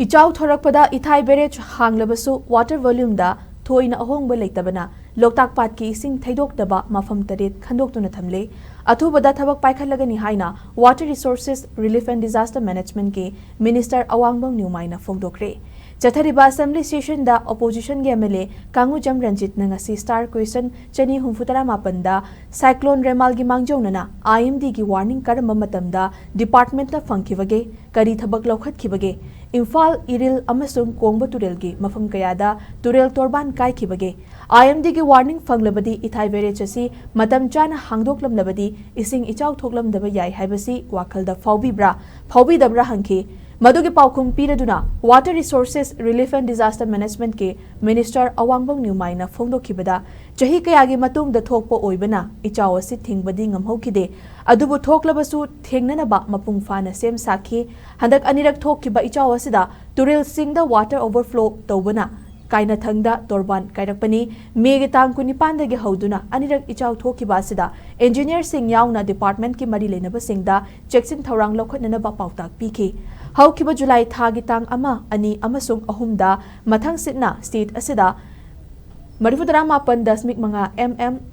Echao thorak-pada Ithai Berech hanglabasu water volume da thoina ahongba leitabana Loktak Paat ki Esing Theidoknaba Mapham taret Khandoktuna Thamle athubada thabak paikhatlagani haina Water Resources Relief and Disaster Management ke Minister Awangbow Newmai na phongdokhre. Chathariba Assembly Session da Opposition ge MLA Kangujam Ranjit na ngasi star question chani humfutara mapanda Cyclone Remal gi mangjona IMD gi warning karamba matamda department na phangkhibage kari thabak lokhatkibage Imphal iril amasung kongba turelgi mafam kayada turel torban kai khibage IMD gi warning fanglabadi ithai berech asi matam chana hangdoklamlabadi ising Echao thoklamdaba yai haibasi wakhalda faubidabra hangki Madugi paukum piraduna Water Resources Relief and Disaster Management ke Minister Awangbow Newmai na phongdokhibada chahi kayagi matung da thokpa oibana Echao asi thingbadi ngamhokide adubu thoklabasu thengnanaba mapung fana sem sakhi handak anirak thokkiba Echao asida turil singda water overflow tawbana kaina thangda torban kairakpani mege tang kunipan dagi hauduna anirak Echao thokkiba asida engineer sing yauna department ki mari lenaba singda checking thorang lokhatnanaba pautak pikhi Haukiba July thagi tang ama ani amasung ahumda mathang sitna state asida marifudara mapan dasmik mga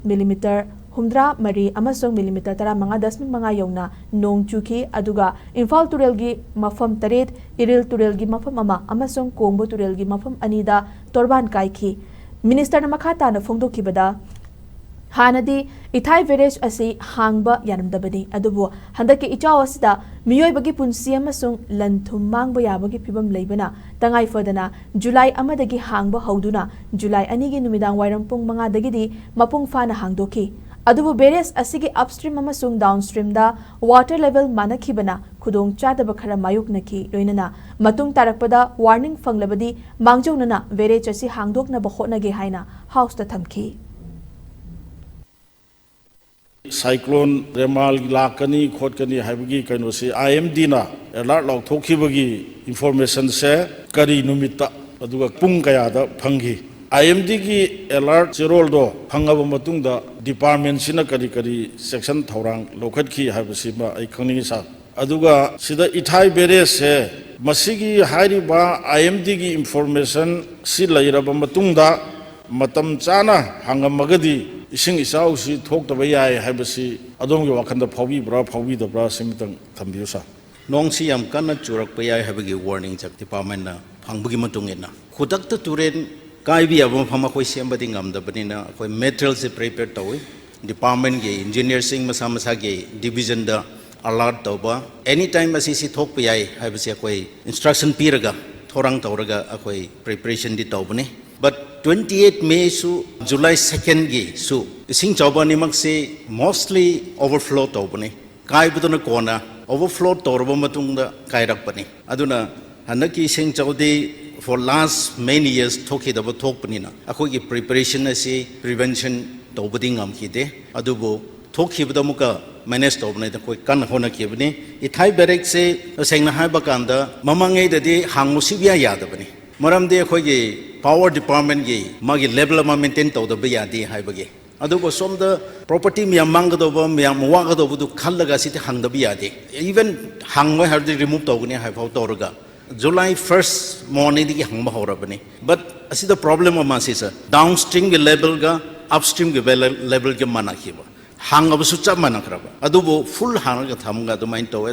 millimeter humdra mari amasung millimeter tara mga dasmik mga yawna nong chuki aduga Imphal turelgi mafam taret iril turelgi mafam ama amasung kongbo turelgi mafam anida torban kaikhi minister na makata na phongdokhibada Hanadi Ithai village asi hangba yanamdabani adubu handaki Echao asida miyoibagi punsi amasung lanthum mangba yabagi phibam leibana tangai fadana July amadagi hangba hauduna July anigi numidang wairam pung manga dagidi mapung fana hangdoki adubu beres asigi upstream amasung downstream da water level manakhibana khudong chadaba khara mayuknaki loinana matung tarakpada warning fanglabadi mangjonana village asi hangdoknaba hotnage haina house ta thamki Cyclone Remal lakani khotkani haibagi kaino se IMD na alert log thokhibagi information se kari numita aduga pung kaya da phanghi IMD gi alert zero do phangaba matung da department sina kari section thorang lokhadki haibasi ma ai khangni sa aduga sida Ithai bere se masigi hairiba IMD gi information si lairaba matung da matam chana hangamagadi Ising Echao si thokdaba yai haibasi adomgi wakhanda phawidabra simitang thambiusa nong si yam kana churakpa yai habagi warning chak department na phangbagi matungena khudakta turen kaibi abam phama khoi sembadi ngamdabani na khoi material se prepare tawi department ge engineer sing masa ge division da alert tawba anytime asi si thokpa yai haibasi khoi instruction piraga thorang tawraga khoi preparation di tawbani but 28 May su July 2nd gi su ising chawbani makse mostly overflow tawbani kai buduna kona overflow torba matungda kairakpani aduna hanaki ising chawdi for last many years thoki daba thokpani na akoi gi preparation asi prevention tawbadi ngamkhide adubo thokhibda muka manage tawbani da koi kan hona kibni Ithai barrack se sengna haiba kanda mamangai dadi hangmusibya yadabani maramde khoi gi power department gi magi level ma maintain tawdaba yadi haibagi adugo somda property miyam mangdoba miyam wagadobu du khallaga siti hangdabi yadi even hangwa hardi remove tawgni haibau tawraga July 1st morning digi hangba horabani but asi the problem ma sisa downstream gi level ga upstream gi level gi manakhiba hangabu sucha manakraba adubo full hanga thamga do main taw